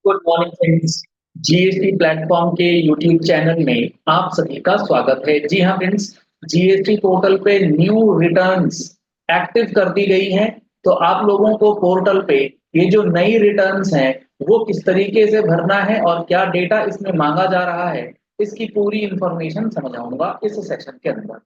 Good morning friends. GST platform के YouTube channel में आप सभी का स्वागत है। जी हाँ फ्रेंड्स, जीएसटी पोर्टल पे न्यू रिटर्न्स एक्टिव कर दी गई हैं। तो आप लोगों को पोर्टल पे ये जो नई रिटर्न्स हैं वो किस तरीके से भरना है और क्या डेटा इसमें मांगा जा रहा है, इसकी पूरी इंफॉर्मेशन समझाऊंगा इस सेक्शन के अंदर।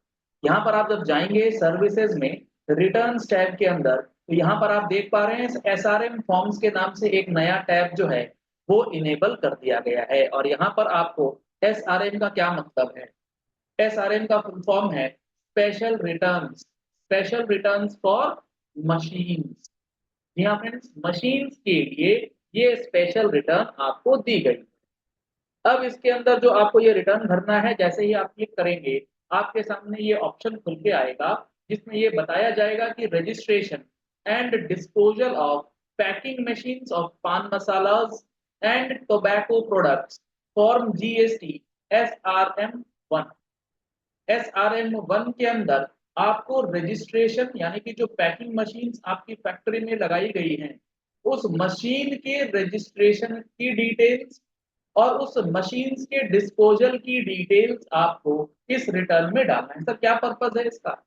यहाँ पर आप जब जाएंगे सर्विसेज में रिटर्न्स टैब के अंदर, तो यहाँ पर आप देख पा रहे हैं एसआरएम फॉर्म्स के नाम से एक नया टैब जो है वो इनेबल कर दिया गया है। और यहाँ पर आपको एसआरएम का क्या मतलब है, एसआरएम का फुल फॉर्म है स्पेशल रिटर्न्स फॉर मशीन्स। जी हाँ फ्रेंड्स, मशीन्स के लिए ये स्पेशल रिटर्न आपको दी गई। अब इसके अंदर जो आपको ये रिटर्न भरना है, जैसे ही आप क्लिक करेंगे आपके सामने ये ऑप्शन खुल के आएगा जिसमें ये बताया जाएगा कि registration and disposal of packing machines of paan masalas and tobacco products form GST SRM 1। SRM 1 के अंदर आपको रजिस्ट्रेशन यानी कि जो पैकिंग मशीन्स आपकी फैक्ट्री में लगाई गई हैं उस मशीन के रजिस्ट्रेशन की डिटेल्स और उस मशीन्स के डिस्पोजल की डिटेल्स आपको इस रिटर्न में डालना है। सर क्या पर्पज है इसका?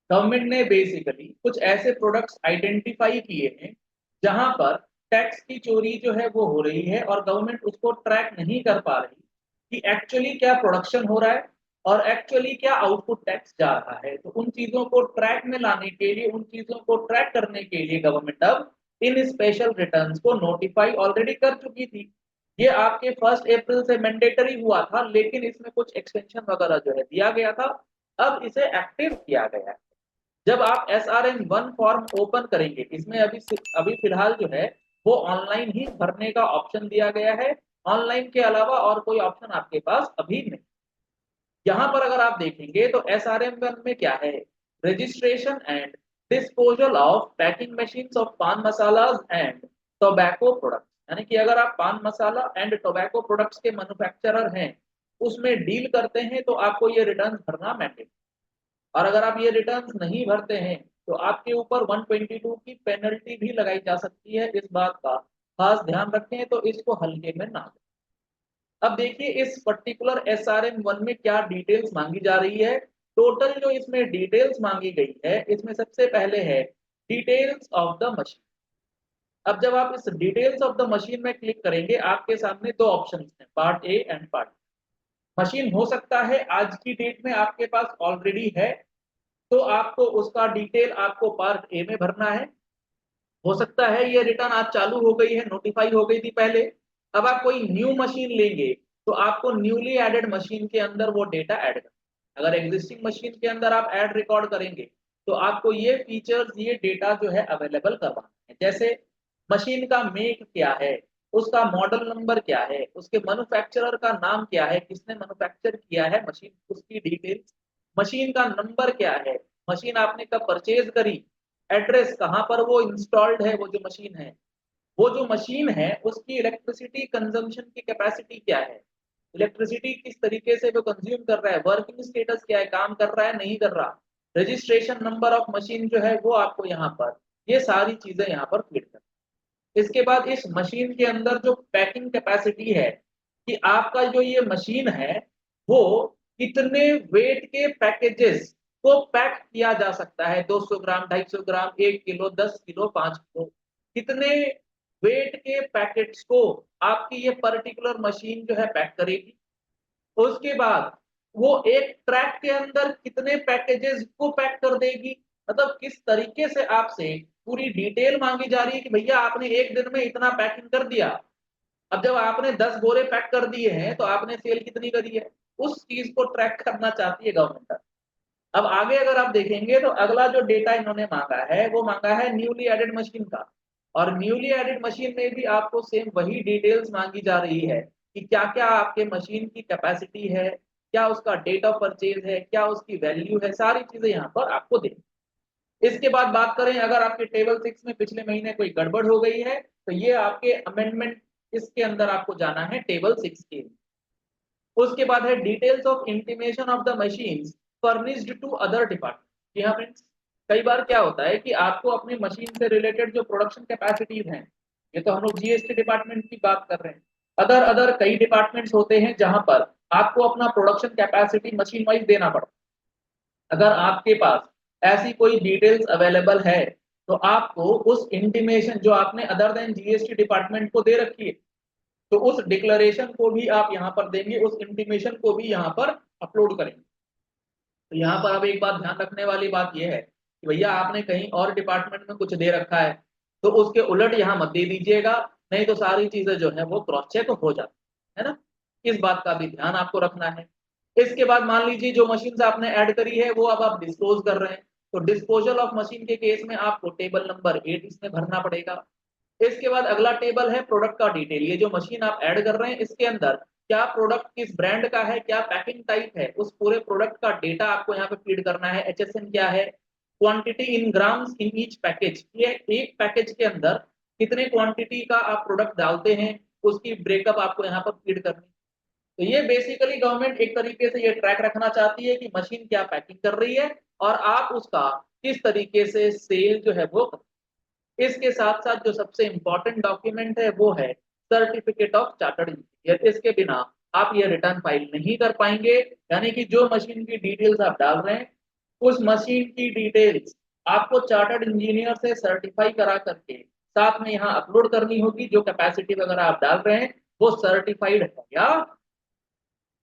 गवर्नमेंट ने बेसिकली कुछ ऐसे प्रोडक्ट्स आइडेंटिफाई किए हैं जहां पर टैक्स की चोरी जो है वो हो रही है और गवर्नमेंट उसको ट्रैक नहीं कर पा रही कि एक्चुअली क्या प्रोडक्शन हो रहा है और एक्चुअली क्या आउटपुट टैक्स जा रहा है। तो उन चीजों को ट्रैक में लाने के लिए, उन चीजों को ट्रैक करने के लिए गवर्नमेंट अब इन स्पेशल रिटर्न्स को नोटिफाई ऑलरेडी कर चुकी थी। ये आपके 1 अप्रैल से मैंडेटरी हुआ था, लेकिन इसमें कुछ एक्सटेंशन वगैरह जो है दिया गया था। अब इसे एक्टिव किया गया है। जब आप SRM 1 फॉर्म ओपन करेंगे, इसमें अभी अभी फिलहाल जो है वो ऑनलाइन ही भरने का ऑप्शन दिया गया है। ऑनलाइन के अलावा और कोई ऑप्शन आपके पास अभी नहीं। यहाँ पर अगर आप देखेंगे तो SRM 1 में क्या है, registration and disposal of packing machines of paan masalas and tobacco products, यानी कि अगर आप पान मसाला एंड टोबैको प्रोडक्ट्स के मैन्युफैक्चरर हैं, उसमें डील करते हैं, तो आपको ये रिटर्न भरना मैंडेटरी। और अगर आप ये रिटर्न्स नहीं भरते हैं तो आपके ऊपर 122 की पेनल्टी भी लगाई जा सकती है। इस बात का खास ध्यान रखें, तो इसको हल्के में ना लें। अब देखिए इस पर्टिकुलर SRM 1 में क्या डिटेल्स मांगी जा रही है। टोटल जो इसमें डिटेल्स मांगी गई है, इसमें सबसे पहले है डिटेल्स ऑफ द मशीन। अब जब आप इस डिटेल्स ऑफ द मशीन में क्लिक करेंगे आपके सामने दो ऑप्शन हैं, part A and part. Machine हो सकता है आज की डेट में आपके पास ऑलरेडी है, तो आपको उसका डिटेल आपको पार्ट ए में भरना है। हो सकता है ये रिटर्न आज चालू हो गई है, नोटिफाई हो गई थी पहले। अब आप कोई न्यू मशीन लेंगे तो आपको न्यूली एडेड मशीन के अंदर वो डेटा ऐड करना। अगर एग्जिस्टिंग मशीन के अंदर आप ऐड रिकॉर्ड करेंगे तो आपको ये फीचर्स, ये डेटा जो है अवेलेबल करवाना है। जैसे मशीन का मेक क्या है, उसका मॉडल नंबर क्या है, उसके मैन्युफैक्चरर का नाम क्या है, किसने मैन्युफैक्चर किया है मशीन, उसकी डिटेल्स, मशीन का नंबर क्या है, मशीन आपने कब परचेज करी, एड्रेस कहाँ पर वो इंस्टॉल्ड है, वो जो मशीन है, वो जो मशीन है उसकी इलेक्ट्रिसिटी कंजम्पशन की कैपेसिटी क्या है, इलेक्ट्रिसिटी किस तरीके से वो कंज्यूम कर रहा है, वर्किंग स्टेटस क्या है, काम कर रहा है नहीं कर रहा, रजिस्ट्रेशन नंबर ऑफ मशीन जो है वो आपको यहाँ पर, ये सारी चीजें यहाँ पर फिट कर। इसके बाद इस मशीन के अंदर जो पैकिंग कैपेसिटी है कि आपका जो ये मशीन है वो कितने वेट के पैकेजेस को पैक किया जा सकता है, 200 ग्राम, 250 ग्राम, 1 किलो, 10 किलो, 5 किलो, कितने वेट के पैकेट्स को आपकी ये पर्टिकुलर मशीन जो है पैक करेगी। उसके बाद वो एक ट्रैक के अंदर कितने पैकेजेस को पैक कर देगी, मतलब किस तरीके से आपसे पूरी डिटेल मांगी जा रही है कि भैया आपने एक दिन में इतना पैकिंग कर दिया। अब जब आपने 10 बोरे पैक कर दिए हैं तो आपने सेल कितनी करी है, उस चीज को ट्रैक करना चाहती है गवर्नमेंट। अब आगे अगर आप देखेंगे तो अगला जो डेटा इन्होंने मांगा है वो मांगा है न्यूली एडेड मशीन का। और न्यूली एडेड मशीन में भी आपको सेम वही डिटेल्स मांगी जा रही है कि क्या क्या आपके मशीन की कैपेसिटी है, क्या उसका डेट ऑफ परचेज है, क्या उसकी वैल्यू है, सारी चीजें यहाँ पर आपको दें। इसके बाद बात करें, अगर आपके टेबल 6 में पिछले महीने कोई गड़बड़ हो गई है तो ये आपके अमेंडमेंट, इसके अंदर आपको जाना है टेबल 6 के। उसके बाद है details of intimation of the machines furnished to other department. जी हाँ फ्रेंड्स, कई बार क्या होता है कि आपको अपनी मशीन से रिलेटेड जो प्रोडक्शन कैपेसिटीज हैं ये तो हम लोग जीएसटी डिपार्टमेंट की बात कर रहे हैं। अदर अदर कई डिपार्टमेंट्स होते हैं जहां पर आपको अपना प्रोडक्शन कैपेसिटी मशीन वाइज देना पड़ता है। अगर आपके पास ऐसी कोई डिटेल्स अवेलेबल है तो आपको उस इंटीमेशन जो आपने अदर देन जीएसटी डिपार्टमेंट को दे रखी है, तो उस डिक्लेरेशन को भी आप यहाँ पर देंगे, उस इंटीमेशन को भी यहाँ पर अपलोड करेंगे। तो यहाँ पर अब एक बात ध्यान रखने वाली बात यह है कि भैया आपने कहीं और डिपार्टमेंट में कुछ दे रखा है तो उसके उलट यहाँ मत दे दीजिएगा, नहीं तो सारी चीजें जो है वो क्रॉस चेक हो जाती है ना। इस बात का भी ध्यान आपको रखना है। इसके बाद मान लीजिए जो मशीन आपने ऐड करी है वो अब आप डिस्क्लोज कर रहे हैं, तो डिस्पोजल ऑफ मशीन के केस में आपको टेबल नंबर 8 इसमें भरना पड़ेगा। इसके बाद अगला टेबल है प्रोडक्ट का डिटेल। ये जो मशीन आप ऐड कर रहे हैं इसके अंदर क्या प्रोडक्ट किस ब्रांड का है, क्या पैकिंग टाइप है, उस पूरे प्रोडक्ट का डेटा आपको यहाँ पे फीड करना है। एचएसएन क्या है, quantity in grams in each package, ये एक पैकेज के अंदर कितने क्वांटिटी का आप प्रोडक्ट डालते हैं उसकी ब्रेकअप आपको यहाँ पर फीड करनी। तो ये बेसिकली गवर्नमेंट एक तरीके से ये ट्रैक रखना चाहती है कि मशीन क्या पैकिंग कर रही है और आप उसका किस तरीके से सेल जो है वो। इसके साथ साथ जो सबसे इंपॉर्टेंट डॉक्यूमेंट है वो है सर्टिफिकेट ऑफ चार्टर्ड इंजीनियर। इसके बिना आप ये रिटर्न फाइल नहीं कर पाएंगे। यानी कि जो मशीन की डिटेल्स आप डाल रहे हैं उस मशीन की डिटेल्स आपको चार्टर्ड इंजीनियर से सर्टिफाई करा करके साथ में यहाँ अपलोड करनी होगी। जो कैपेसिटी वगैरह आप डाल रहे हैं वो सर्टिफाइड है या।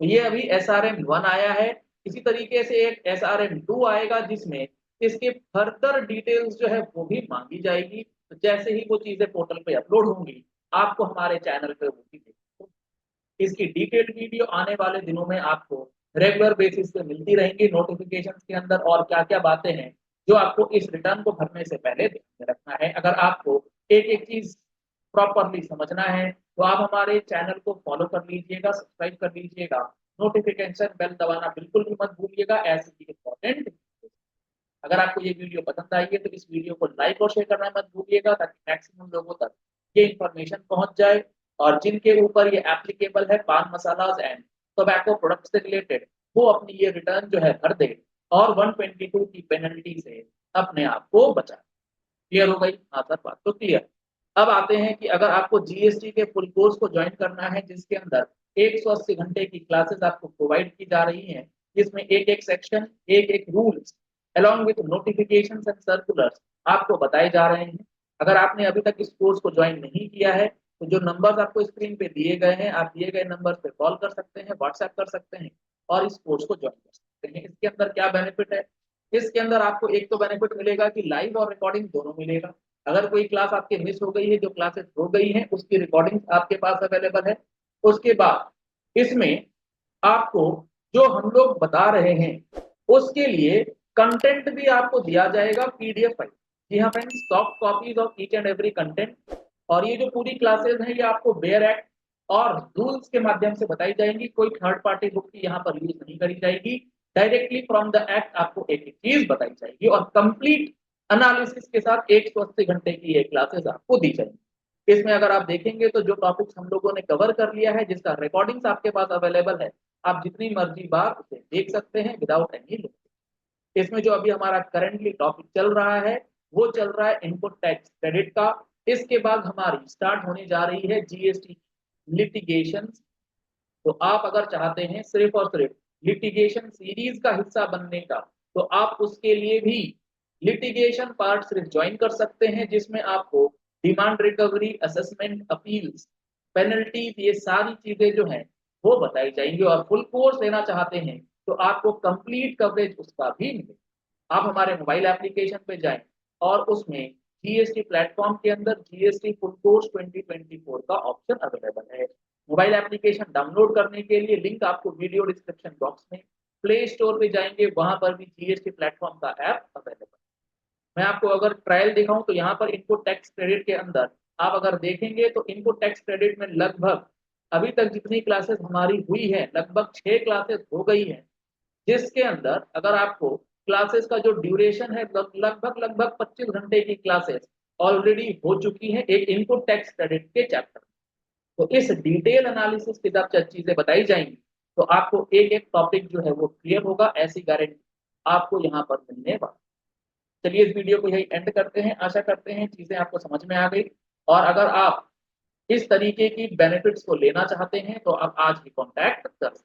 तो ये अभी SRM 1 आया है, इसी तरीके से एक SRM 2 आएगा जिसमें इसके फर्दर डिटेल्स जो है वो भी मांगी जाएगी। तो जैसे ही वो चीजें पोर्टल पे अपलोड होंगी आपको हमारे चैनल पे वो भी देखने को। इसकी डिटेल्ड वीडियो आने वाले दिनों में आपको रेगुलर बेसिस पे मिलती रहेंगी नोटिफिकेशन के अंदर, और क्या क्या बातें हैं जो आपको इस रिटर्न को भरने से पहले ध्यान में रखना है। अगर आपको एक एक चीज प्रॉपरली समझना है तो आप हमारे चैनल को फॉलो कर लीजिएगा, सब्सक्राइब कर लीजिएगा, नोटिफिकेशन बेल दबाना बिल्कुल भी मत भूलिएगा। ऐसी ही इंपॉर्टेंट, अगर आपको ये वीडियो पसंद आई है तो इस वीडियो को लाइक और शेयर करना मत भूलिएगा ताकि मैक्सिमम लोगों तक ये इंफॉर्मेशन पहुंच जाए। और जिनके ऊपर ये एप्लीकेबल है पान मसालाज एंड टोबैको प्रोडक्ट से रिलेटेड, वो अपनी ये रिटर्न जो है भर दे और 122 की पेनल्टी से अपने आप को बचाए। क्लियर हो गई? हाँ सर, बात तो क्लियर। अब आते हैं कि अगर आपको जीएसटी के फुल कोर्स को ज्वाइन करना है जिसके अंदर 180 घंटे की क्लासेस आपको प्रोवाइड की जा रही हैं, जिसमें एक एक सेक्शन, एक एक rules along with notifications and circulars आपको बताए जा रहे हैं। अगर आपने अभी तक इस कोर्स को ज्वाइन नहीं किया है तो जो नंबर्स आपको स्क्रीन पे दिए गए हैं, आप दिए गए नंबर पे कॉल कर सकते हैं, व्हाट्सएप कर सकते हैं और इस कोर्स को ज्वाइन कर सकते हैं। इसके अंदर क्या बेनिफिट है? इसके अंदर आपको एक तो बेनिफिट मिलेगा कि लाइव और रिकॉर्डिंग दोनों मिलेगा। अगर कोई क्लास आपके मिस हो गई है, जो क्लासेस हो गई हैं उसकी रिकॉर्डिंग आपके पास अवेलेबल है। उसके बाद इसमें आपको जो हम लोग बता रहे हैं उसके लिए कंटेंट भी आपको दिया जाएगा पीडीएफ फाइल। जी हाँ friends, soft copies of each and every content. और ये जो पूरी क्लासेस हैं ये आपको बेयर एक्ट और रूल्स के माध्यम से बताई जाएंगी। कोई थर्ड पार्टी बुक की यहाँ पर यूज नहीं करी जाएगी, डायरेक्टली फ्रॉम द एक्ट आपको एक एक चीज बताई जाएगी और कंप्लीट एनालिसिस के साथ 180 घंटे की ये क्लासेस आपको दी जाएंगी। इसमें अगर आप देखेंगे तो जो टॉपिक्स हम लोगों ने कवर कर लिया है, जिसका रिकॉर्डिंग्स आपके पास अवेलेबल है, आप जितनी मर्जी बार उसे देख सकते हैं विदाउट एनी लिमिट। इसमें जो अभी हमारा करंटली टॉपिक चल रहा है वो चल रहा है इनपुट टैक्स क्रेडिट का। इसके बाद हमारी स्टार्ट होने जा रही है जीएसटी लिटिगेशन। तो आप अगर चाहते हैं सिर्फ और सिर्फ लिटिगेशन सीरीज का हिस्सा बनने का तो आप उसके लिए भी लिटिगेशन पार्ट सिर्फ ज्वाइन कर सकते हैं, जिसमें आपको demand recovery, assessment, appeals, penalties, ये सारी चीजें जो हैं वो बताई जाएंगी। और फुल कोर्स लेना चाहते हैं तो आपको कंप्लीट कवरेज उसका भी मिलेगा। आप हमारे मोबाइल एप्लीकेशन पे जाएं और उसमें जीएसटी प्लेटफॉर्म के अंदर जीएसटी फुल कोर्स 2024 का ऑप्शन अवेलेबल है। मोबाइल एप्लीकेशन डाउनलोड करने के लिए लिंक आपको वीडियो डिस्क्रिप्शन बॉक्स में, प्ले स्टोर पे जाएंगे वहां पर भी जीएसटी प्लेटफॉर्म का ऐप अवेलेबल। मैं आपको अगर ट्रायल दिखाऊं तो यहाँ पर इनपुट टैक्स क्रेडिट के अंदर आप अगर देखेंगे तो इनपुट टैक्स क्रेडिट में लगभग अभी तक जितनी क्लासेस हमारी हुई है लगभग 6 क्लासेस हो गई है, जिसके अंदर अगर आपको क्लासेस का जो ड्यूरेशन है लगभग लगभग 25 घंटे की क्लासेस ऑलरेडी हो चुकी है एक इनपुट टैक्स क्रेडिट के चैप्टर। तो इस डिटेल एनालिसिस के जब चीजें बताई जाएंगी तो आपको एक एक टॉपिक जो है वो क्लियर होगा, ऐसी गारंटी आपको यहाँ पर मिलने वाली। चलिए इस वीडियो को यही एंड करते हैं। आशा करते हैं चीजें आपको समझ में आ गई। और अगर आप इस तरीके की बेनिफिट्स को लेना चाहते हैं तो आप आज ही कॉन्टैक्ट कर सकते हैं।